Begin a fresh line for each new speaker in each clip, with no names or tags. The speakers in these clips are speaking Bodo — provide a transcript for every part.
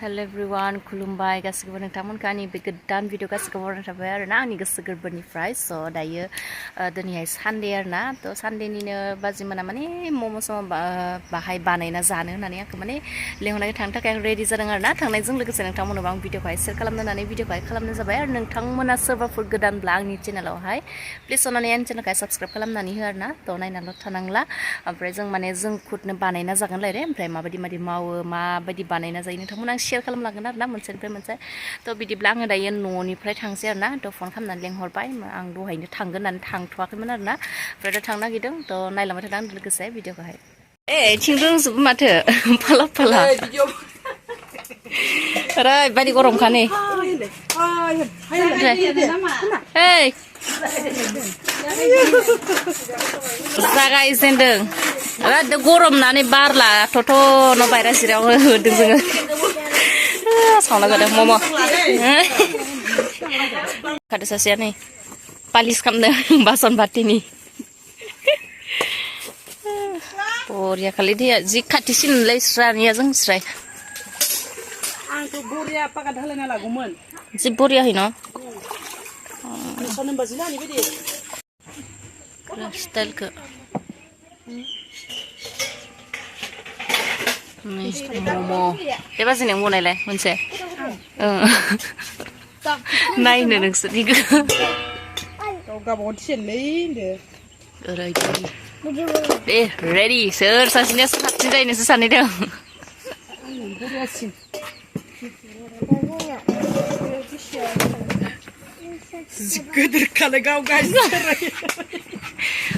Hello everyone, खुलुमबाय गासिबो नोंथांमोनखौ आंनि बे गोदान भिडिअ गासिबो बरायना थाबाय आरोना आंनि गोसो गोरबोनिफ्राय दायो दिनैहाय सानडे आरोना सानडेनिनो बाजै मोना माने मम' सम बाहाय बानायना जानो होननानै आंखौ माने लेंहरनानै थांनो थाखाय आं रेडि जादों आरोना थांनायजों लोगोसे नोंथांमोननोबो आं भिडिअखौहाय शेयार खालामनो होननानै भिडिअखौहाय खालामनाय जाबाय आरो नोंथांमोना सोरबाफोर गोदानब्ला आंनि चेनेलावहाय प्लिज अननानै आंनि चेनेलखौहाय साबस्क्राइब खालामनानै हो आरोना नायनाल' थानांला ओमफ्राय जों खुदनो बानायना जागोन लायरे ओमफ्राय माबायदि मावो माबायदि बानायना जायो नोंथांमोना शेयार खालामलांगोन आरोना मोनसेनिफ्राय मोनसे बिदिब्ला आङो दायो न'निफ्राय थांसै आरोना फन खालामनानै लेंहरबाय आं दहायनो थांगोन होननानै थांथ'वाखैमोन आरोना ओमफ्राय थांनो नागिरदों नायलांबाय थादों आं लोगोसे भिडिअखौहाय थिं रोंजोबो माथो फाला फाला ओरैबायदि गरमखा नै जागायजेनदों गरम नानै बारला न' बायरा जिरायाव होदों जोङो सावना जादों मम' खादो सासेया नै पालिस खालामदों बासन बाथिनि बरिया खालि दैया जि खाथिसिनलै स्रानिया जों स्राय
आंथ' बरिया पाकाट होलायना लागौमोन
जि बरियाहै न' स्टाइलखौ मम' बे बाजैनो बनायलाय मोनसे नायनो नोंसोरनिखौ
गावबागाव थिसेनलै
ओरैबायदि दे रेडि सोर सासेनिया साबसिन जायो नोंसोर सानैदों
गिदिरखालाय गाव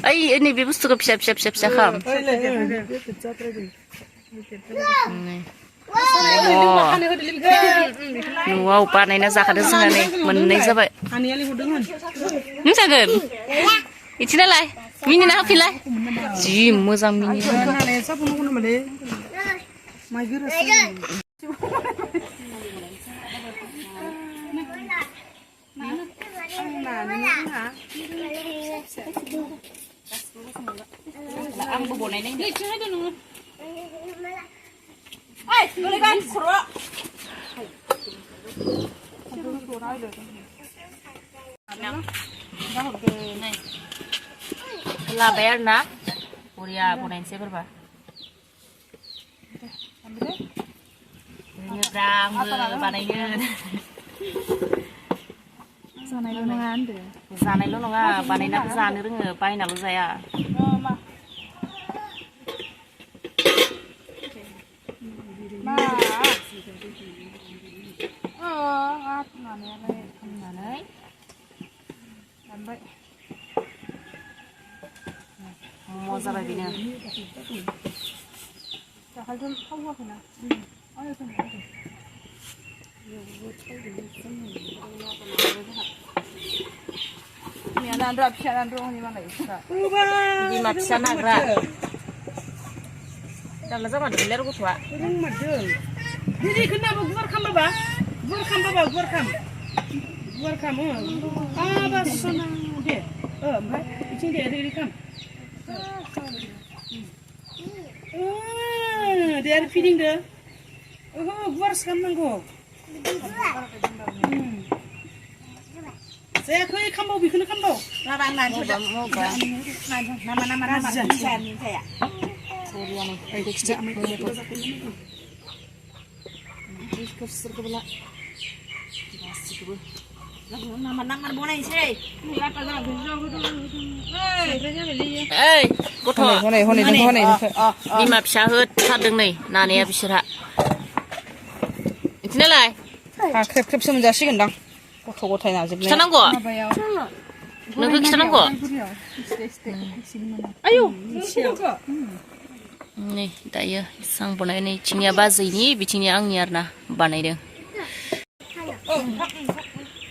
ओइ नैबे बुस्थुखौ फिसा खालाम न'आव बानायना जाखादों जोंहा नै मोननै जाबाय जागोन इथिनालाय मिनिना होफिनलाय जि मोजां मिनिना आंबो बनायनाय लाबाय आरोना बरिया बनायनोसै बोरबा आंबो बानायनो जानायल' नङा बानायनाबो जानो रोङो बायनाल' जाया मजा जाबाय बेनो बिमा फिसा नाग्रा दाला जामारदोंलै आरो गथ'आ
रोंमारदों खोनाबो गुवार खाम बासना दे ओमफ्राय बिथिं दे रेडि खाम दे आरो फिदिंदो गुवारसो खालामनांगौ जायाखै खामबाव बेखौनो खामबाव
बिमा फिसा होथारदों नै नानाया बिसोरहा बिदिनोलाय
ख्रेब ख्रेबसो मोनजासिगोनदां गथ' गथाय नाजोबनाय
खिथानांगौ नोंखौ खिथानांगौ नै दायो आं बनायनाय बिथिंनिया बाजैनि बिथिंनिया आंनि आरोना बानायदों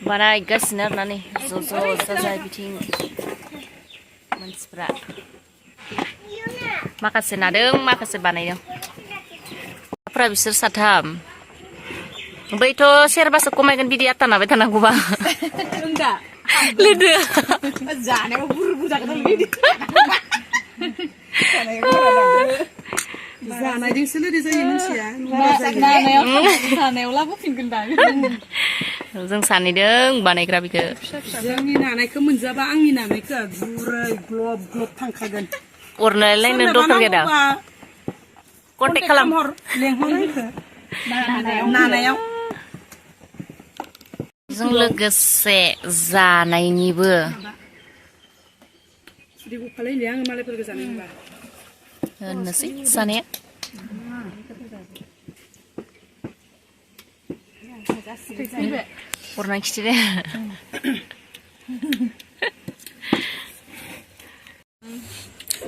बानायगासिनो आरोना नै ज' जाजाय बिथिं मानसिफ्रा माखासे नादों माखासे बानायदों बिसोर साथाम बैथ' सेरबासो खमायगोन बिदि आटा नाबाय थानांगौबा लोदो
जानायजोंसो लोदि जायो मानसिया
जानायाव लाबोफिनगोनदां
जों सानैदों बानायग्रा बिखो
जोंनि नानायखौ मोनजाबा आंनि नानायखौ गुरै ग्लब ग्लब थांखागोन
अरनायलायनो दरखार गैया दा कन्टेक्ट खालाम
लेंहरनायखौ नानायाव
जों लोगोसे जानायनिबो
जुदि गखालायले आङो मालायफोरखौ जानाय नङा
होननोसै जानाया अरनाय खिथिदे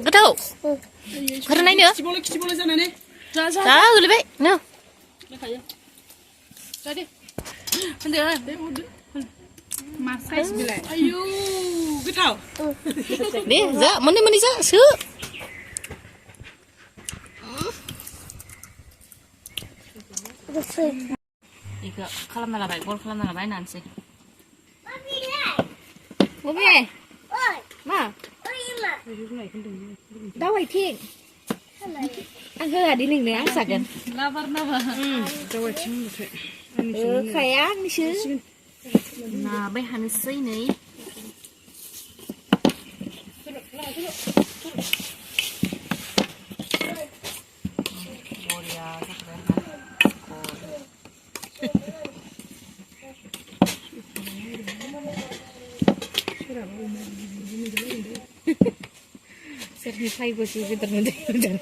गोथाव ओंखार नायनो
खिथिबावलाय जानानै
जा गोलैबाय नो
मा साइज बिलाय आयौ गोथाव
दे जा मोननै मोननै जा सो इखो खालामना लाबाय गल खालामना लाबाय होननानैसै बबे मा दावाइथिं आं होआदि नोंनो आं जागोन
लाबार नामा
दावाइथिं
खाया आंनिसो नाबाय हानोसै नै बरिया सोरनि फाइबोसो बेदर मोनदों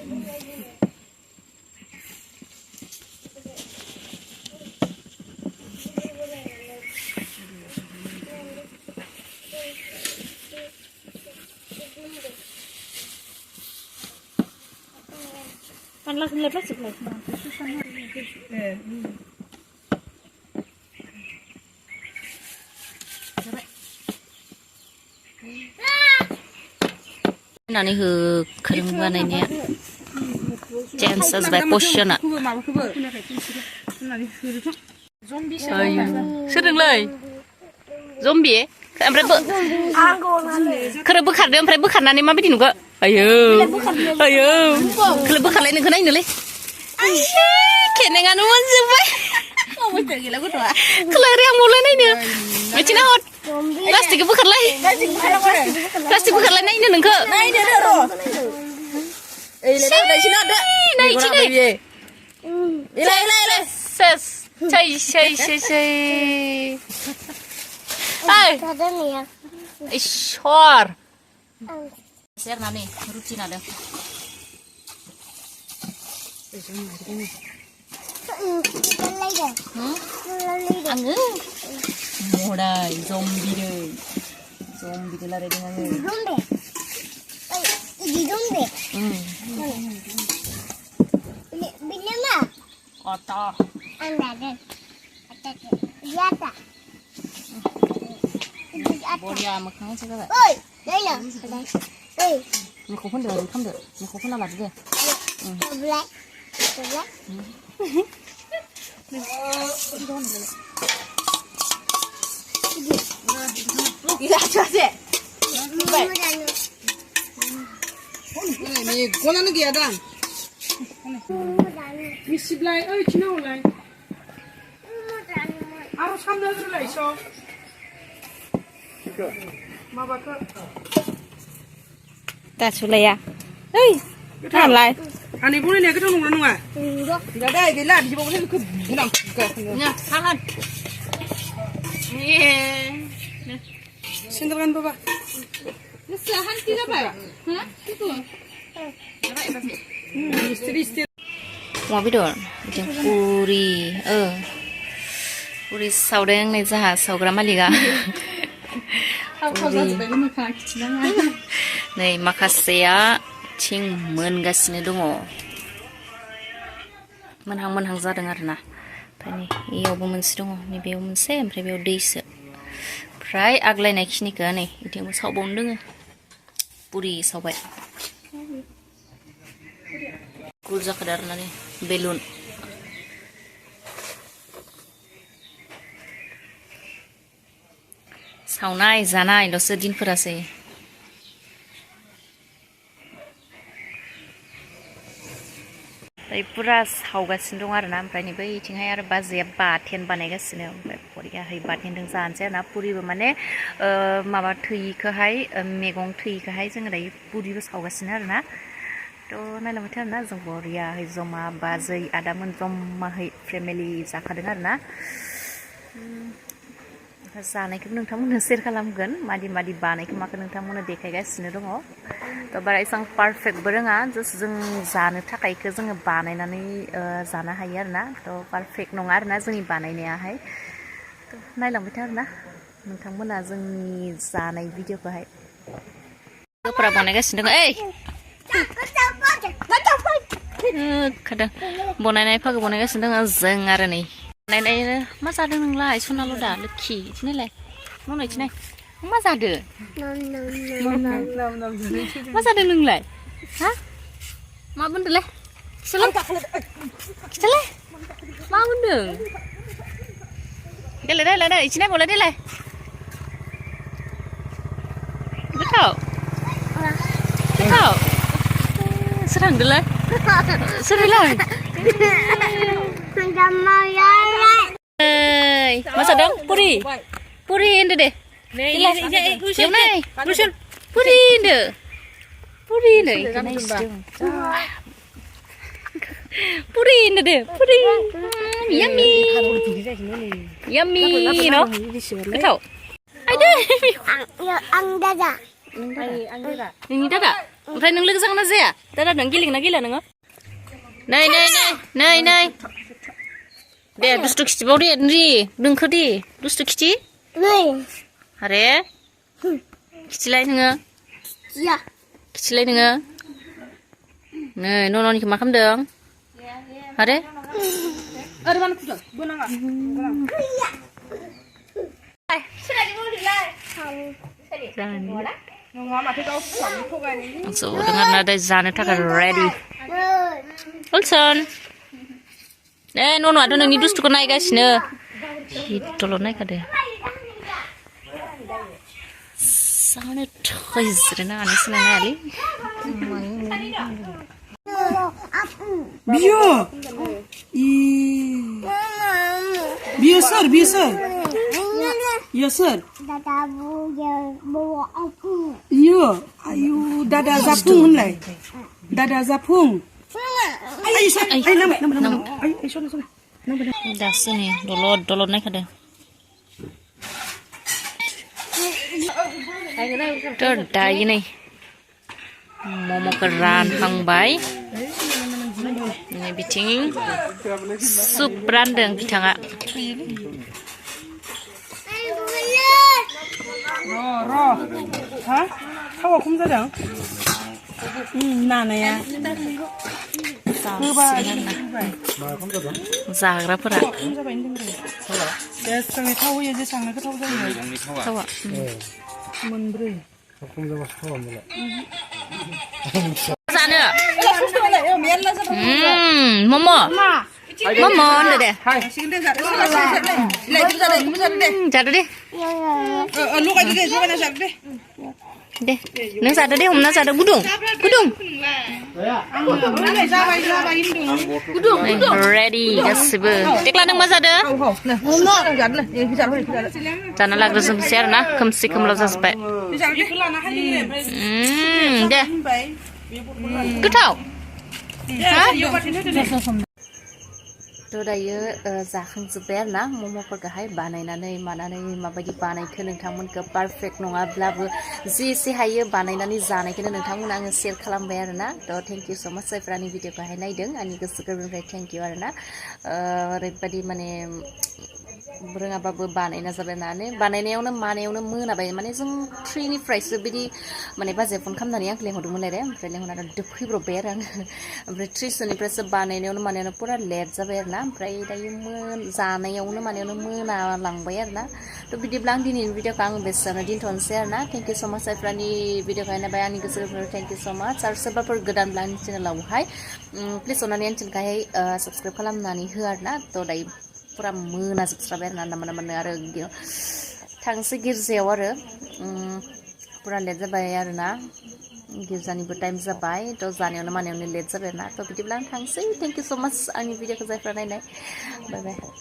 panlas nilai plastik lah. Nani hu kering bahannya, chance sebagai posisinya.
zombie
Sering lagi. Zombie? Ompray kerep bekarde ompray bekarnane mabaidi nuga? Ayo. Ayo. Kerep bekarlay nengko naik nule. Kenengan manjubay. Kelari yang mulai naik macam apa? Plastik bekarlay. Plastik bekarlay naik nengko. Naik ada. Naik cina. Ila. Ses. Cai. Hai. Ishor. Share nani, rutin ada. Angin. Modai zombie deh. Zombie tu lari dengan angin.
Zombie. Ini zombie. Bila mah?
Kotor.
Anda. Biasa.
Boria makan aja kan?
Oi, Laila. Oi.
Mikrofon dah rekam dah. Mikrofon dah lagi deh.
Sebelah.
Gila aja. Baik. Ini gula lagi ada. Misi belai, cina ulai. Harus hamil dulu iso. Mabaka.
Tak sulit ya. Hei, apa?
Ani boleh ni kita nunggu nunggu.
Enggak.
Gak ada, gila di bawah ni kunang.
Ya, tangan. Nih.
Sinterkan bapa.
Sahan tidak apa? Hah? Itu.
Istri.
Mau bidor, macam puri, puri saudara yang zaha, saudara maliga. Nih, makasih ya, cing mengasihnya dong. Menhang zaden karena, pani, iya bu mensi dong, nih biar mensi, empre biar desa. Prai aglai naik sini kan nih, itu yang mau bondeng, puri saudara. Kurza kadar nih, belun. Saunai, zanai, lo sedin perase. ओमफ्राय पुरा सावगासिनो दं आरोना ओमफ्राय नै बैथिंहाय आरो बाजैया बाथेन बानायगासिनो ओमफ्राय बरियाहै बाथेनजों जानोसै आरोना पुरिबो माने माबा थैयिखौहाय मैगं थैयिखौहाय जोङो दायो पुरिबो सावगासिनो आरोना थ' नायलांबाय था आरोना जों बरियाहै जमा बाजै आदामोन जमाहै फेमिलि जाखादों आरोना जानायखौबो नोंथांमोननो शेयार खालामगोन मादि मादि बानायखौ माखौ नोंथांमोननो देखायगासिनो दङ थ' बारा एसां पारफेक्टबो रोङा जास्ट जों जानो थाखायखौ जोङो बानायनानै जानो हायो आरोना थ' पारफेक्ट नङा आरोना जोंनि बानायनायाहाय थ' नायलांबाय था आरोना नोंथांमोना जोंनि जानाय भिडिअखौहाय लोगोफोरा बानायगासिनो दङ ओइ खादों बनायनाय फागो बनायगासिनो दङ जों आरो नै नायनायनो मा जादों नोंलाय सनाल' दा लोखि इथिनायलाय न'नाय इथिनाय मा जादों मा जादों नोंलाय हा मा बुंदोंलाय खिथालाय मा बुंदों देलाय देलाय देलाय इथिनाय बलाय देलाय गोथाव गोथाव सोर थांदोलाय सोरलाय मा जादों पुरि पुरि होनदो दे एवनाय पुरि होनदो पुरि होनदो पुरि होनदो दे पुरि याम्मी याम्मी न' गोथाव आइदो
आं दादा
नोंनि दादा ओमफ्राय नों लोगो जागोन ना जाया दादा नों गेलेगोन ना गेलेया नोङो नै दे दुस्थु खिथिबाव दे नोंखो दे दुस्थु खिथि आरे खिथिलाय नोङो खिथिलाय नोङो नै न'निखौ मा खालामदों आरे जदों आरोना दा जानो थाखाय रेडि उलसन न'न'आथ' नोंनि दुस्थुखौ नायगासिनो हिटल' नायखादो जानो थाखाय जिरायना आनो सिनायनायालै
बियो सोर
दादा
इयो आयु दादा जाफुं होनलाय दादा जाफुं
दासो नै दलद नायखादों थ' दायो नै मम'खौ रानहांबाय नै बिथिं सुप रानदों बिथाङा
हा थावा खम जादों नानाया
जाग्राफोरा
जेसेबां थाव होयो जेसेबांनो गोथाव जायो
थावा
मोनब्रै
जानो मम' होनदो दे जादो दे दे नों जादो दे हमना जादो गुदुं रेडि गासिबो देख्ला नों मा जादो जाना लाग्रोजोबनोसै आरोना खोमसि खोमलाव जाजोब्बाय दे गोथाव थ' दायो जाखांजोब्बाय आरोना मम'फोरखौहाय बानायनानै माबायदि बानायखो नोंथांमोनखौ पारफेक्ट नङाब्लाबो जि एसे हायो बानायनानै जानायखौनो नोंथांमोना आङो शेयार खालामबाय आरोना थ' थेंक इउ स' माच जायफ्रा आंनि भिडिअखौहाय नायदों आंनि गोसो गोरबोनिफ्राय थेंक इउ आरोना ओरैबायदि माने रोङाबाबो बानायना जाबाय होननानै बानायनायावनो मानायावनो मोनाबाय माने जों 3निफ्रायसो बिदि माने बाजाया फन खालामनानै आंखौ लेंहरदोंमोन आरो ओमफ्राय लेंहरनानै फैब्रबबाय आरो आङो ओमफ्राय 3सोनिफ्रायसो बानायनायावनो मानायावनो पुरा लेट जाबाय आरोना ओमफ्राय दायो जानायावनो मानायावनो मोनालांबाय आरोना थ' बिदिब्ला आं दिनैनि भिडिअखौ आं बेसेबांनो दोनथ'नोसै आरोना थेंक इउ स' माच जायफ्रानि भिडिअखौहाय नायबाय आंनि गोसो गोरबोनिफ्राय थेंक इउ स' माच आरो सोरबाफोर गोदानब्ला आंनि चेनेलावहाय प्लिज अननानै आंनि चेनेलखौहाय साबस्क्राइब खालामनानै हो आरोना थ' दायो पुरा मोनाजोबस्राबाय आरोना नामा आरो थांसै गिर्जायाव आरो पुरा लेट जाबाय आरोना गिर्जानिबो टाइम जाबाय थ' जानायावनो मानायावनो लेट जाबाय ना थ' बिदिब्ला आं थांसै थेंक इउ स' माच आंनि भिडिअखौ जायफ्रा नायनाय बाय बाय